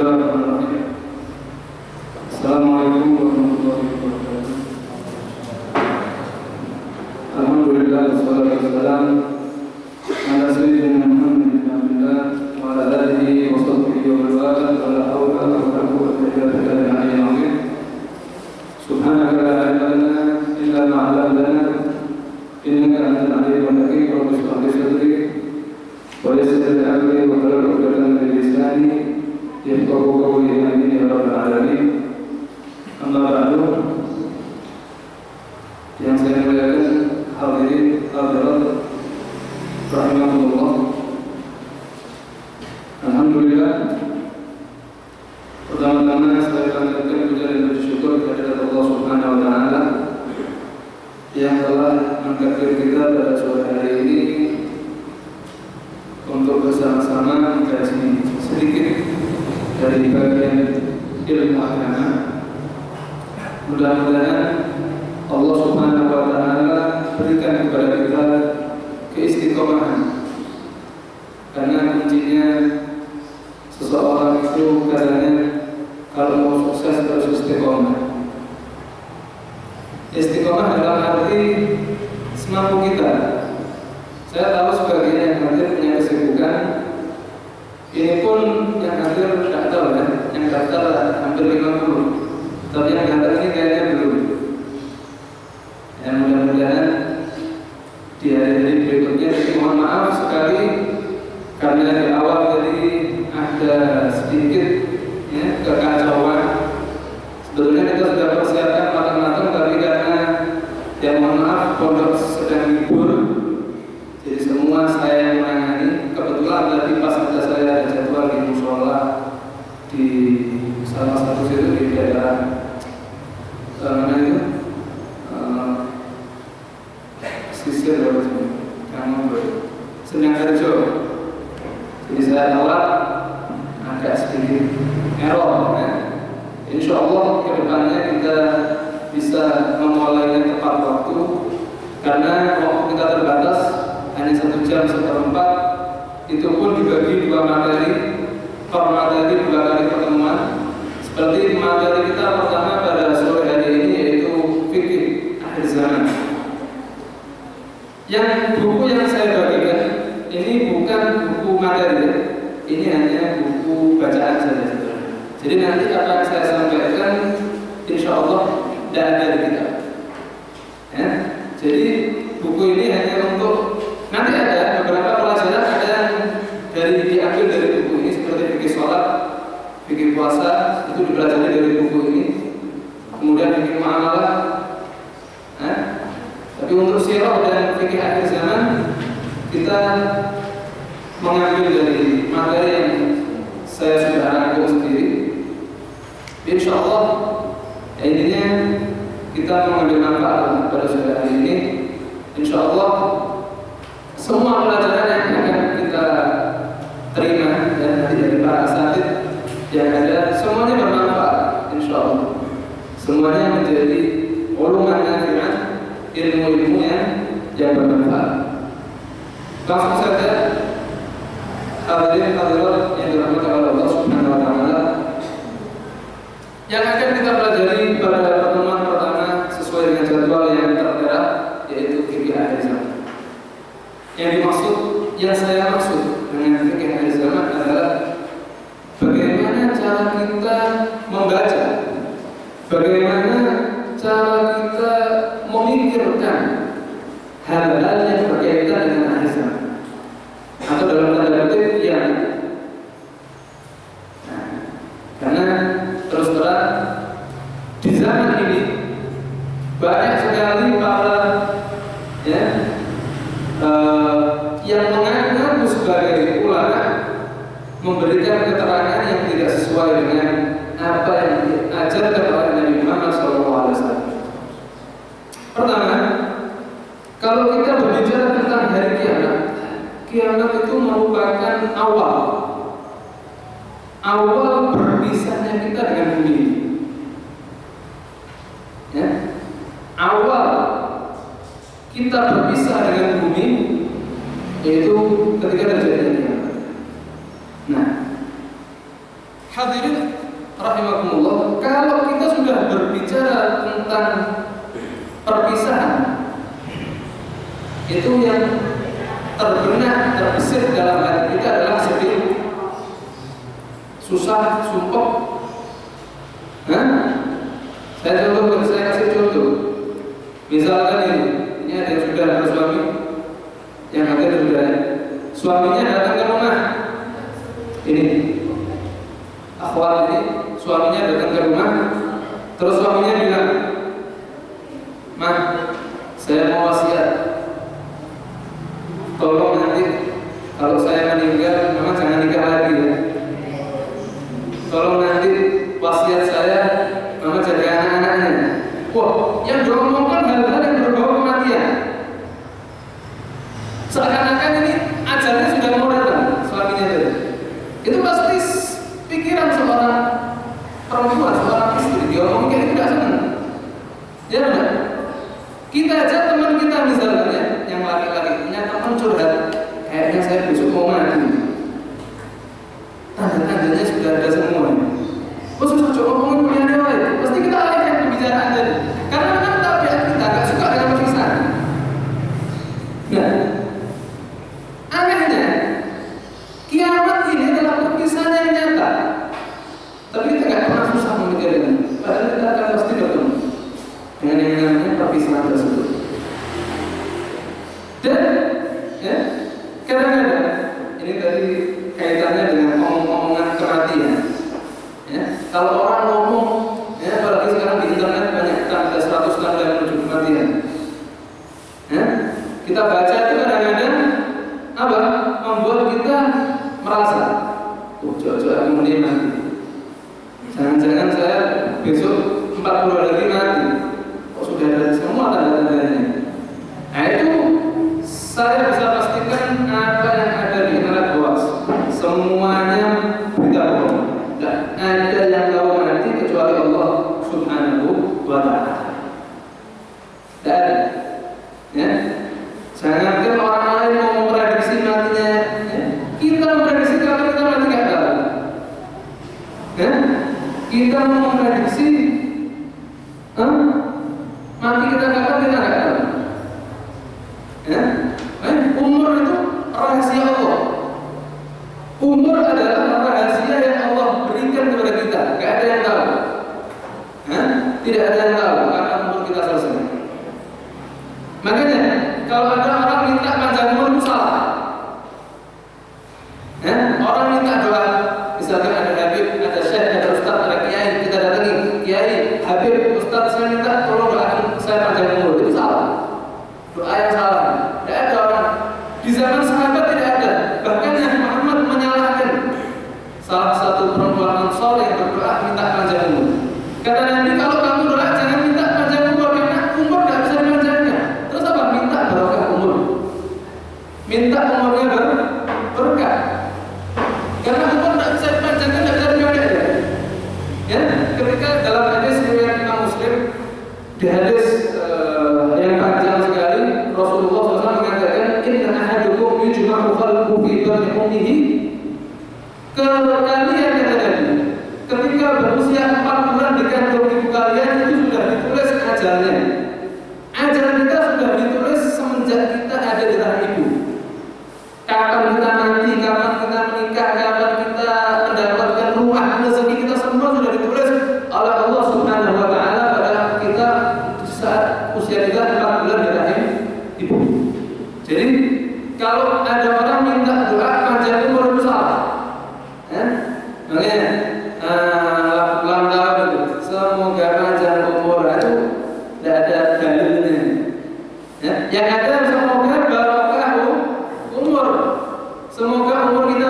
Bismillahirrahmanirrahim. Assalamualaikum warahmatullahi wabarakatuh. Alhamdulillah wassalatu wassalamu ala sayyidina Muhammad bin Abdullah wa ala alihi wa sahbihi wa man wala wa la hawla wa la quwwata illa billahi al-'aliyyil 'azhim. Subhanaka la ilma lana illa ma 'allamtana innaka antal 'alimul hakim. Rabbi shrah li sadri wa yassir li amri wa hlul 'uqdatam min lisani yafqahu qawli. Amin ya rabbal alamin. Amma ba'du. Yang saya muliakan hadirin hadirat rahimahullah. Alhamdulillah, pertama-tama saya panjatkan puja dan bersyukur kepada Allah Subhanahu wa taala yang telah menghadirkan kita pada sore hari ini untuk bersama-sama mengkaji sedikit dari bagian ilmu agama. Mudah-mudahan Allah Subhanahu wa taala berikan kepada kita keistiqomahan, karena kuncinya seseorang itu katanya kalau mau sukses harus istiqomah. Istiqomah dalam arti semampu kita. Saya tahu sebagian yang hadir punya kesibukan. Ini pun yang hadir tidak tahu ya, yang daftar hampir 50, tapi yang hadir ini kayaknya belum. Yang mudah-mudahan di hari-hari berikutnya. Mohon maaf sekali karena di awal tadi ada sedikit ya, kekacauan. Sebetulnya kita sudah persiapkan matang-matang, tapi karena ya mohon maaf pondok sedang libur, jadi semua saya yang menangani. Kebetulan tadi pas saya ada jadwal di mushola di salah satu situ di daerah mana itu sisir Senangharjo. Jadi saya tolak agak sedikit error ya. Insya Allah ke depannya kita bisa memulainya tepat waktu, karena waktu kita terbatas hanya 1 jam 1/4. Itu pun dibagi 2 materi, per materi 2 kali pertemuan. Seperti materi kita pertama pada sore hari ini yaitu fikih akhir zaman. Yang buku yang saya bagikan ini bukan buku materi, ini hanya buku bacaan saja. Jadi nanti apa yang saya sampaikan insya Allah tidak ada di kitab ya. Jadi buku ini hanya untuk nanti ada beberapa pelajaran, ada yang diambil dari buku ini, seperti fikih sholat, fikih puasa, itu dipelajari dari buku ini. Kemudian fikih muamalah ya. Tapi untuk sirah dan fikih akhir zaman kita mengambil dari materi yang saya sudah rangkum sendiri. Insya Allah intinya kita mengambil manfaat pada sore hari ini. Insya Allah semua pelajaran yang akan kita terima dan nanti dari para asatidz yang ada semuanya bermanfaat. Insya Allah semuanya menjadi uluman nafi'ah, ilmu-ilmu yang bermanfaat. Langsung saja hadirin hadirat yang dirahmati oleh Allah Subhanahu wa taala, yang akan kita pelajari pada pertemuan pertama sesuai dengan jadwal yang tertera, yaitu fikih akhir zaman. Yang saya maksud dengan fikih akhir zaman adalah bagaimana cara kita membaca, bagaimana cara kita memikirkan hal-hal yang berkaitan dengan akhir zaman, atau dalam tanda kutip yang karena terus terang di zaman ini banyak sekali para ya yang mengaku sebagai ulama memberikan keterangan yang tidak sesuai dengan apa yang diajarkan oleh Nabi Muhammad SAW. Pertama, kalau kita berbicara tentang hari kiamat, kiamat itu merupakan awal berpisahnya kita dengan bumi. Ya, awal kita berpisah dengan bumi yaitu ketika terjadi kiamat. Nah, Hadirin rahimakumullah, kalau kita sudah berbicara tentang perpisahan, itu yang terbenak, terbesit dalam hati kita adalah sedih, susah, sumpah. Saya kasih contoh. Misalkan ini ada yang sudah bersuami, yang ada sudah suaminya datang ke rumah. Ini akhwat ini, suaminya datang ke rumah, terus suaminya bilang, "Mah, saya mau wasiat. Tolong nanti kalau saya meninggal, mama jangan nikah lagi ya. Tolong nanti wasiat saya, mama jaga anak-anaknya." Wah, yang diomongkan hal-hal yang berbau kematian. Seakan-akan ini ajalnya sudah mau datang, suaminya itu. Itu pasti pikiran seorang perempuan, seorang istri. Diomongin kayak tidak senang. Ya benar. Kita aja teman kita misalnya, yang laki-laki punya teman curhat, kayaknya saya besok mau mati. Tanda-tandanya sudah ada semua. Khusus ngomongin punya dewa itu, pasti kita alihkan pembicaraan tadi. Karena memang tabiat kita gak suka dengan perpisahan. Nah, anehnya kiamat ini adalah perpisahan yang nyata. Tapi kita gak pernah susah memikirkan. Padahal kita akan pasti bertemu dengan yang namanya perpisahan tersebut. Dan ya, kadang-kadang ini tadi kaitannya dengan omong-omongan kematian. Ya, kalau orang ngomong, ya, apalagi sekarang di internet banyak tanda 100 tanda menuju kematian. Ya, kita baca itu kadang-kadang apa? Membuat kita merasa, oh jauh-jauh aku mending mati. Jangan-jangan saya besok 40 lagi mati. Kok sudah ada semua tanda-tandanya? Nah itu saya bisa pastikan apa yang ada di internet hoax. Semuanya berita bohong. Tidak ada yang tahu mati kecuali Allah Subhanahu wa Ta'ala. Tidak ada. Ya. Jangankan orang lain mau memprediksi matinya, ya. Kita memprediksi kalau kita mati nggak tahu. Ya. Kita mau memprediksi mati kita kapan kita nggak tahu. Ya. Umur itu rahasia Allah. Umur adalah rahasia yang Allah berikan kepada kita. Gak ada yang tahu. Tidak ada yang tahu karena umur kita selesai. Makanya kalau ada orang minta panjang umur itu salah. Orang minta doa, misalkan ada Habib, ada Syekh, ada Ustaz, ada Kiai, kita datangi Kiai, Habib, Ustaz, saya minta tolong doakan saya panjang umur. Itu salah. Doa yang salah. Tidak ada orang di zaman sahabat tidak ada. Bahkan Nabi Muhammad menyalahkan salah satu perempuan Ansor yang berdoa minta panjang umur. Kata Nabi, kalau kamu doa jangan minta panjang umur karena umur tidak bisa dipanjangkan. Terus apa? Minta barokah umur. Minta umurnya berkah. Karena umur tidak bisa dipanjangkan, tidak bisa dipendekkan. Ya, ketika dalam hadis riwayat Imam Muslim, di hadis yang panjang sekali, Rasulullah SAW mengatakan, "Inna ahadukum yujma'u khalquhu fi batni ummihi." Kalian kata Nabi, ketika berusia 4 bulan di kandung ibu kalian itu sudah ditulis ajalnya. Ajal kita sudah ditulis semenjak kita ada di rahim ibu. Kapan kita mati, kapan kita menikah, kapan kita mendapatkan rumah, rezeki kita semua sudah ditulis oleh Allah Subhanahu wa Ta'ala pada kita saat usia kita 4 bulan di rahim ibu. Jadi kalau ada orang minta doa panjang umur itu salah. Makanya ulang tahun itu semoga panjang umur itu tidak ada dalilnya. Yang ada semoga barokah umur. Semoga umur kita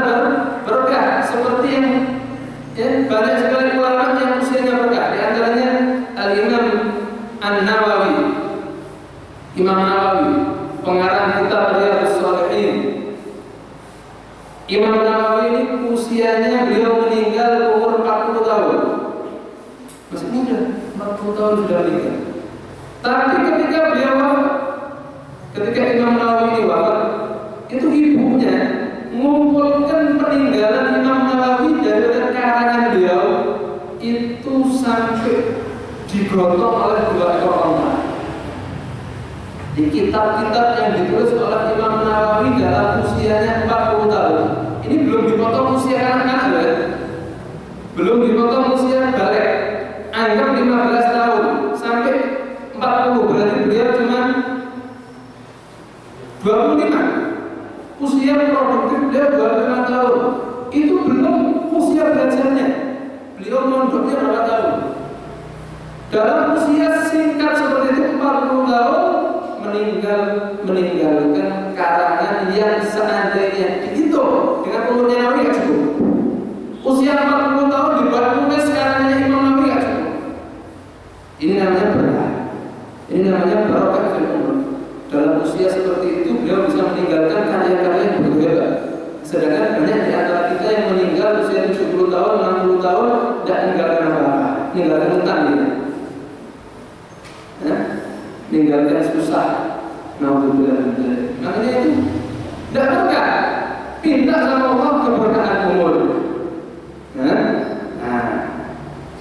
berkah seperti yang banyak sekali ulama yang usianya berkah. Di antaranya Al-Imam An-Nawawi, Imam Nawawi, pengarang kitab Riyadhus Shalihin. Imam Nawawi ini usianya beliau meninggal umur 40 tahun. Masih muda, 40 tahun sudah meninggal. Tapi ketika beliau wafat, ketika Imam Nawawi ini wafat, itu ibunya mengumpulkan peninggalan Imam Nawawi dari karangan beliau itu sampai digotong oleh 2 ekor onta. Di kitab-kitab yang ditulis oleh Imam Nawawi dalam usianya 40 tahun. Ini belum dipotong usia anak-anak ya. Belum dipotong usia balik. Anggap 15 tahun sampai 40, berarti beliau cuma 25. Usia produktif beliau 25 tahun. Itu belum usia belajarnya. Beliau mondoknya berapa tahun? Dalam usia singkat seperti itu 40 tahun meninggalkan karangan yang seandainya dihitung dengan umurnya Nawawi gak cukup. Usia 40 tahun dibuat nulis karangannya Imam Nawawi gak cukup. Ini namanya berkah. Ini namanya barokah fil umur. Dalam usia seperti itu beliau bisa meninggalkan karya-karya yang begitu hebat. Sedangkan banyak di antara kita yang meninggal usia 70 tahun, 60 tahun tidak meninggalkan apa-apa, meninggalkan utang gitu. Meninggalkan susah. Naudzubillah. Makanya itu tidak berkah. Minta sama Allah keberkahan umur.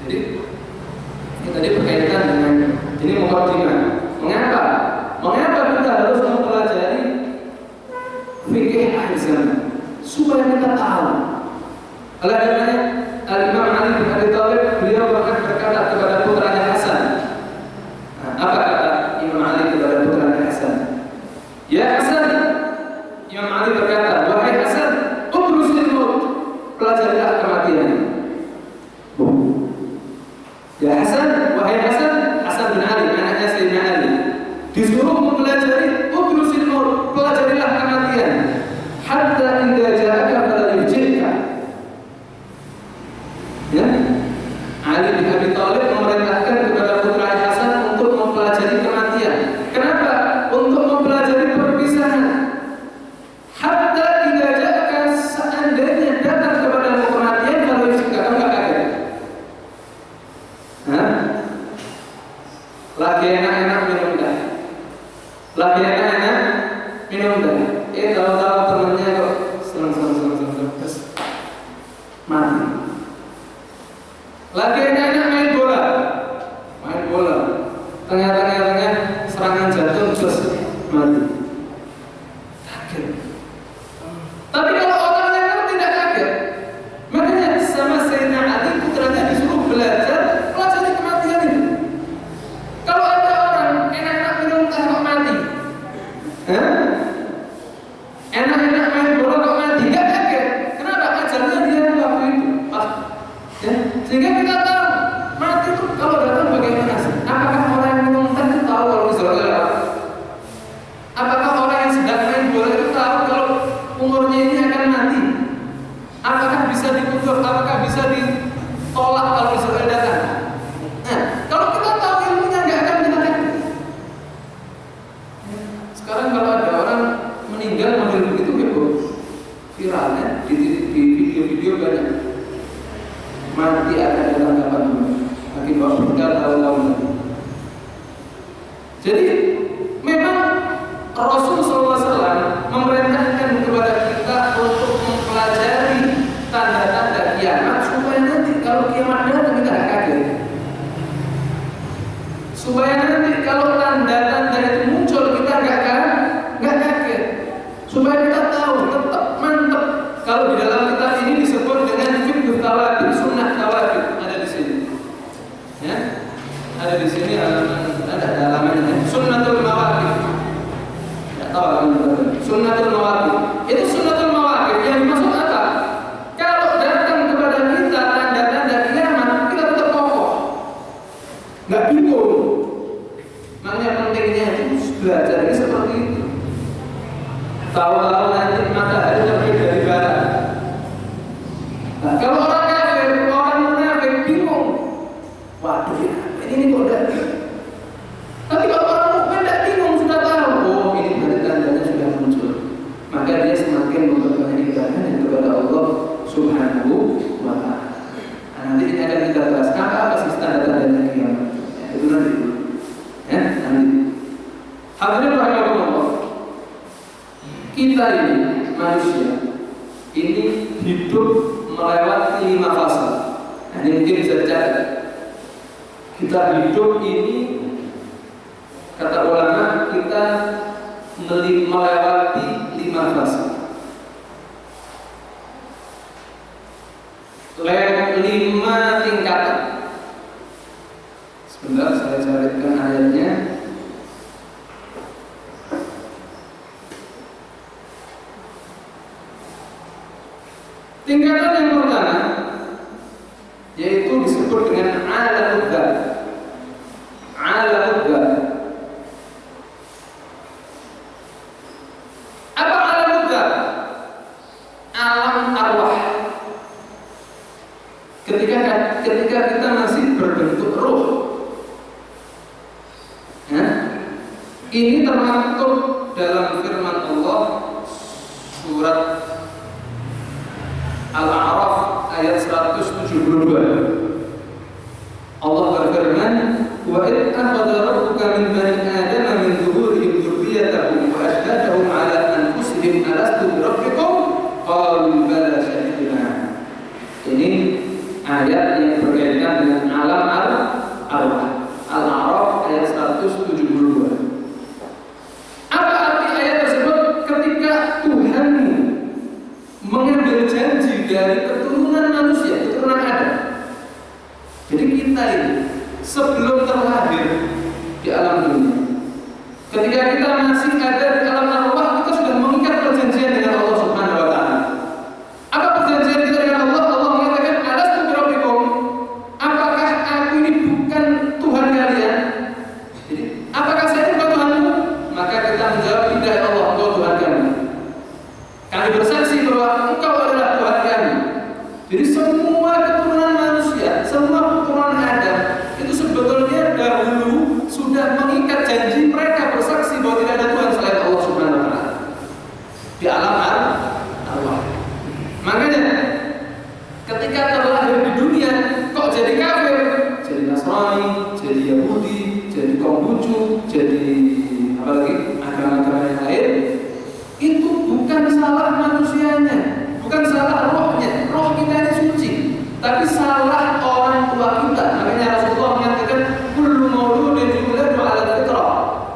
Jadi ini tadi berkaitan dengan ini mukadimah. Mengapa? Mengapa kita harus mempelajari fikih akhir zaman? Supaya kita tahu. Oleh karenanya Al-Imam Ali bin Abi Thalib beliau bahkan berkata kepada putranya Hasan. Apa kata Imam Ali kepada putranya Hasan? Ya Hasan, Imam Ali berkata, wahai Hasan, udrusil maut, pelajarilah kematian. Ya Hasan, wahai Hasan, Hasan bin Ali, anaknya Sayyidina Ali, disuruh mempelajari udrusil maut, pelajarilah kematian. Hatta idza ja'aka fala yujirka. Ya, Ali bin Abi Thalib memerintahkan kepada putranya Hasan untuk mempelajari kematian. Kenapa? Untuk mempelajari perpisahan. Hatta idza ja'aka, seandainya datang kepadamu kematian, kalau yujirka, kamu enggak kaget. Lagi enak-enak minum dah. Lagi enak-enak minum dah. Tahu-tahu temannya kok senang terus mati. Lagi enak-enak main bola. Tengah-tengah serangan jantung terus mati. Kaget. Tapi kalau orang yang tidak kaget, makanya sama Sayyidina Ali putranya disuruh belajar pelajari kematian itu. Kalau ada orang enak-enak minum teh kok mati, enak-enak main bola kok mati, gak kaget. Kenapa? Ajarnya dia waktu itu pas, ya? Sehingga kita tahu mati itu kalau datang bagaimana sih? Apakah orang yang minum teh itu tahu kalau misalnya apa? Apakah orang yang sedang main bola itu tahu kalau umurnya ini akan mati? Apakah bisa dikutuk? Apakah bisa ditolak kalau misalnya datang? Nah, kalau kita tahu ilmunya nggak akan kita kaget. Sekarang kalau ada orang meninggal model begitu gitu, viralnya di video-video banyak. Mati akan datang kapan pun. Akibat kita tahu-tahu nanti. Jadi memang Rasul SAW memerintahkan kepada kita untuk mempelajari tanda-tanda kiamat supaya nanti kalau kiamat datang kita tidak kaget. Supaya nanti kalau tanda-tanda itu muncul kita nggak kaget. Supaya kita tahu tetap mantap. Kalau di dalam kitab ini disebut dengan fiqh tawabi, sunnah tawabi, ada di sini. Ya, ada di sini ada halamannya. Sunnatul mawaqif. Ya tahu sunnatul mawaqif. Itu sunnatul mawaqif yang dimaksud apa? Kalau datang kepada kita tanda-tanda kiamat, kita tetap kokoh, nggak bingung. Makanya pentingnya itu belajar ini seperti itu. Tahu-tahu nanti matahari terbit dari barat. Nah, kalau orang kafir, orang munafik bingung. Waduh, ini kok datang. Tapi kalau orang mukmin tidak bingung, sudah tahu. Oh, ini berarti tandanya sudah muncul. Maka dia semakin memperbanyak ibadahnya kepada Allah Subhanahu wa Ta'ala. Nah, nanti ini akan kita bahas apa sih tanda-tandanya kiamat. Ya, itu nanti dulu. Ya, nanti. Hadirin rahimahullah. Kita ini manusia ini hidup melewati 5 fase. Nah, ini mungkin bisa dicatat. Kita hidup ini, kata ulama, kita melewati 5 fase. 5 tingkatan. Sebentar, saya carikan ayatnya. Tingkatan yang pertama yaitu disebut dengan alamul dzat. Alamul dzat. Apa alamul dzat? Alam arwah. Ketika kita masih berbentuk ruh. Ini termaktub dalam firman Allah surat Al-A'raf ayat 172. Allah berfirman, "Wa idh akhadha rabbuka min bani adama min dhuhurihim dhurriyyatahum wa ashdadahum 'ala anfusihim alastu bi rabbikum qalu bala shahidna." Ini ayat yang berkaitan dengan alam arwah. Al-A'raf ayat 172. Apa arti ayat tersebut? Ketika Tuhan mengambil janji dari keturunan manusia, keturunan Adam. Jadi kita ini sebelum terlahir di alam dunia, ketika kita masih ada di alam arwah, kita sudah mengikat perjanjian dengan Allah Subhanahu wa taala. Apa perjanjian kita dengan Allah? Allah mengatakan, "Alastu bi rabbikum?" Apakah aku ini bukan Tuhan kalian? Jadi, apakah saya bukan Tuhanmu? Maka kita menjawab, tidak ya Allah, Engkau Tuhan kami. Kami bersaksi bahwa Engkau adalah Tuhan kami. Jadi semua keturunan manusia, semua keturunan Adam itu sebetulnya dahulu sudah mengikat janji, mereka bersaksi bahwa tidak ada Tuhan selain Allah Subhanahu wa taala di alam arwah. Makanya ketika terlahir di dunia kok jadi kafir, jadi Nasrani, jadi Yahudi, jadi Konghucu, jadi apalagi agama-agama yang lain, itu bukan salah manusianya, bukan salah rohnya. Roh kita ini suci, tapi salah orang tua kita. Makanya Rasulullah mengatakan, kullu mauludin yuladu 'ala fitrah.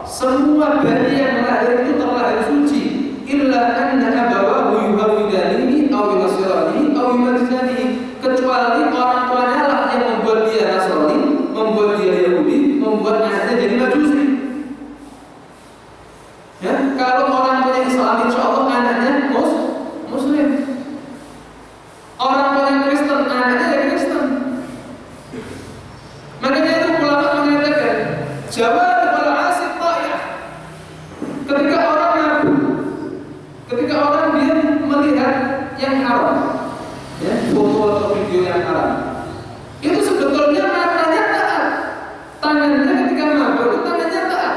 Semua bayi yang lahir itu terlahir suci, illa anna abawahu yuhawidanihi aw yunasiranihi aw yumajjanihi. Kecuali orang tuanya lah yang membuat dia Nasrani, membuat dia Yahudi, membuat anaknya jadi Majusi. Ya, kalau orang tuanya Islam, insya Allah anaknya Muslim. Orang tuanya Kristen, anaknya jadi Kristen. Makanya itu ulama mengatakan jawarul asif ta'iyah. Ketika orang ngaku, ketika orang dia melihat yang haram, ya, foto atau video yang haram, itu sebetulnya matanya taat, tangannya ketika mabuk itu tangannya taat.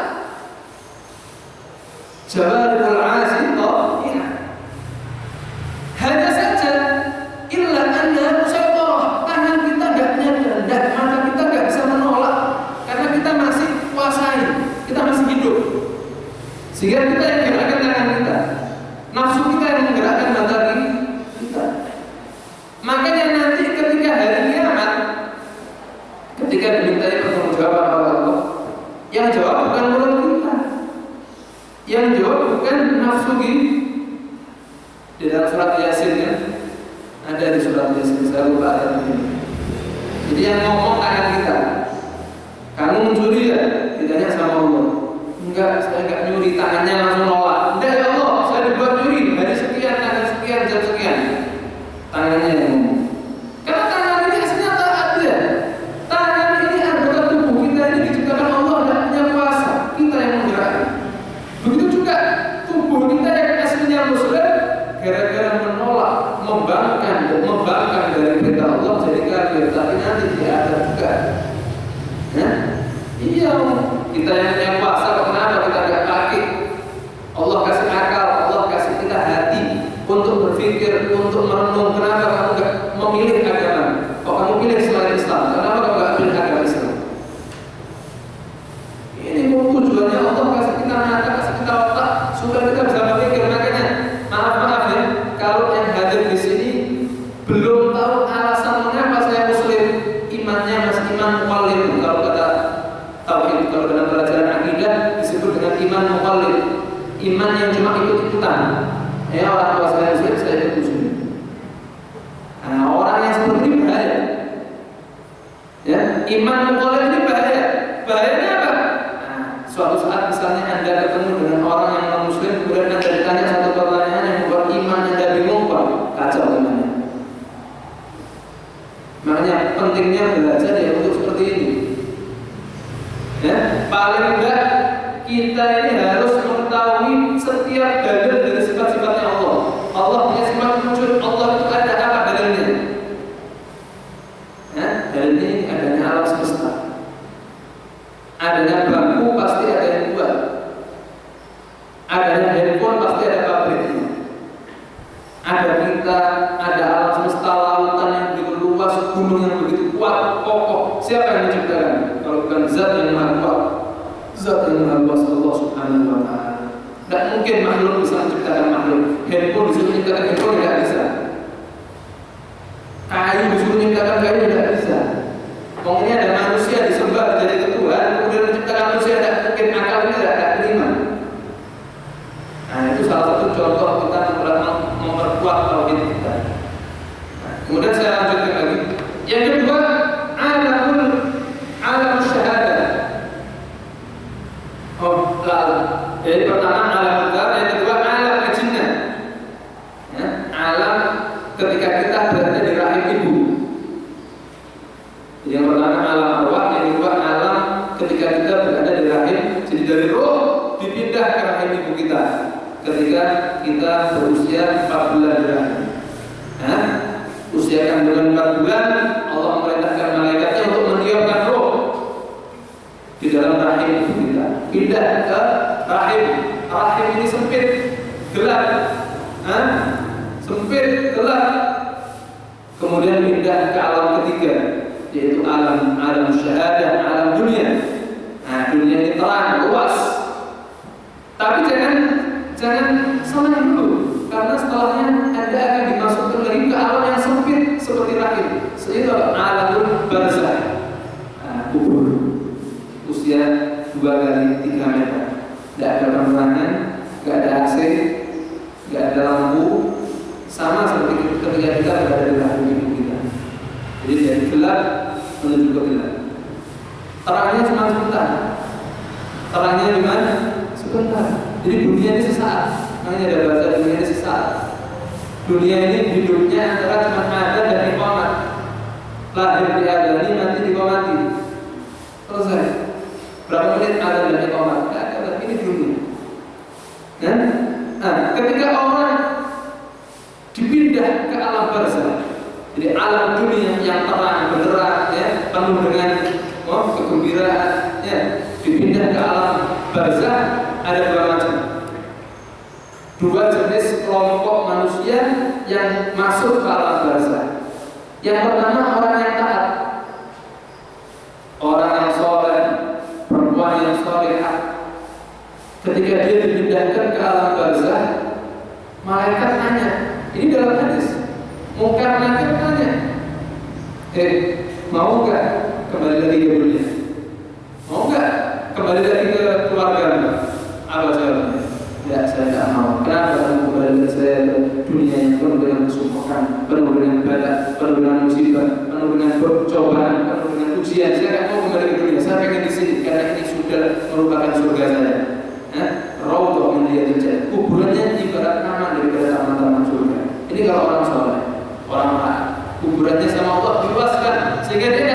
Jawarul asif ta'iyah. Hanya saja illa anna musaytarah, tangan kita enggak nyadar, mata kita enggak bisa menolak karena kita masih kuasai, kita masih hidup. Sehingga kita yang menggerakkan tangan kita, nafsu kita yang menggerakkan mata kita. Makanya nanti ketika hari kiamat, ketika dimintai pertanggungjawaban oleh Allah, yang jawab bukan mulut kita, yang jawab bukan nafsu kita. Di dalam surat Yasin, ya, ada di surat Yasin, saya lupa ayat ini. Jadi yang ngomong tangan kita, kamu mencuri ya? Ditanya sama Allah, enggak, saya enggak nyuri. Tangannya langsung nolak, enggak ya Allah, saya dibuat nyuri hari sekian, tanggal sekian, jam sekian. Tangannya yang ngomong. Karena tangan ini aslinya taat ya. Tangan ini anggota tubuh kita, ini diciptakan Allah, tidak punya kuasa, kita yang menggerakkan. Begitu juga tubuh kita yang aslinya Muslim, gara-gara menolak, membangkang dari perintah Allah jadi kafir, tapi nanti dia ada juga. Ya? Iya, kita yang punya kuasa, kenapa kita gak pakai? Allah kasih akal, Allah kasih kita hati untuk berpikir, untuk merenung. Kenapa kamu gak memilih agama? Kok kamu pilih selain Islam? Kenapa kamu gak pilih agama Islam? Ini tujuannya Allah kasih kita mata, kasih kita otak supaya kita bisa berpikir. Makanya maaf ya, kalau yang hadir di sini belum iman yang cuma ikut-ikutan. Ya, orang tua saya muslim, saya ikut muslim. Nah, orang yang seperti ini bahaya. Ya, iman mukallaf ini bahaya. Bahayanya apa? Nah, suatu saat misalnya Anda ketemu dengan orang yang non muslim, kemudian Anda ditanya satu pertanyaan yang membuat iman Anda bingung, kacau imannya. Makanya pentingnya belajar ya untuk seperti ini. Ya, paling enggak kita ini harus mengetahui setiap dalil dari sifat-sifatnya Allah. Allah punya sifat wujud, Allah itu ada apa dalilnya? Ya, dalilnya ini adanya alam semesta. Adanya bambu pasti ada yang buat. Adanya handphone pasti ada pabriknya. Ada kita, ada alam semesta, lautan yang begitu luas, gunung yang begitu kuat, kokoh. Siapa yang menciptakan? Kalau bukan zat yang maha kuat, zat yang maha kuasa Allah Subhanahu wa Ta'ala. Tidak mungkin makhluk bisa menciptakan makhluk. Handphone disuruh menciptakan handphone tidak bisa. Kayu disuruh menciptakan kayu tidak bisa. Pokoknya ada manusia disembah jadi Tuhan, kemudian menciptakan manusia tidak mungkin, akal ini tidak terima. Nah, itu salah satu contoh kita memperkuat tauhid kita. Nah, kemudian saya lanjutkan lagi. Yang kedua, alam syahadah. Oh, lalu. Jadi pertama alam besar, yang kedua alam kejinan. Ya, alam ketika kita berada di rahim ibu. Yang pertama alam arwah, yang kedua alam ketika kita berada di rahim. Jadi dari roh dipindah ke rahim ibu kita ketika kita berusia 4 bulan di rahim. Nah, usia kandungan 4 bulan, Allah memerintahkan malaikatnya untuk meniupkan roh di dalam rahim ibu kita. Pindah ke rahim. Rahim ini sempit, gelap. Sempit, gelap. Kemudian pindah ke alam ketiga, yaitu alam syahadah, alam dunia. Nah, dunia ini terang, luas. Tapi jangan senang dulu, karena setelahnya Anda akan dimasukkan lagi ke alam yang sempit seperti rahim. Itu alam barzah, kubur. Usia 2 kali 3 meter. Tidak ada penerangan, tidak ada AC, tidak ada lampu. Sama seperti ketika kita berada di rahim ibu kita. Jadi dari gelap menuju ke gelap. Terangnya cuma sebentar. Terangnya di mana? Sebentar. Jadi dunia ini sesaat. Makanya ada bahasa dunia ini sesaat. Dunia ini hidupnya antara cuma ada dan iqamat. Lahir diadani, mati diqamati. Selesai. Berapa menit ada dan iqamat? Tidak ada, tapi ini dunia. Nah, ketika orang dipindah ke alam barzah, jadi alam dunia yang terang, benderang, ya, penuh dengan kegembiraan, ya, dipindah ke alam barzah. Ada 2 macam, 2 jenis kelompok manusia yang masuk ke alam barzah. Yang pertama orang yang taat, orang yang soleh, perempuan yang solehah. Ketika dia dipindahkan ke alam barzah, malaikat nanya, ini dalam hadis, Munkar Nakir tanya, mau nggak kembali lagi ke dunia? Mau nggak kembali lagi ke keluarga? Apa jawabannya? Ya, saya tidak mau. Kenapa kamu kembali ke saya ke dunia yang penuh dengan kesukaran, penuh dengan bala, penuh dengan musibah, penuh dengan cobaan, penuh dengan ujian? Saya tidak mau kembali ke dunia. Saya pengen di sini karena ini sudah merupakan surga saya. Raudhah min riyadil jannah. Kuburannya ibarat taman daripada taman-taman surga. Ini kalau orang soleh, orang taat, kuburannya sama Allah diluaskan sehingga dia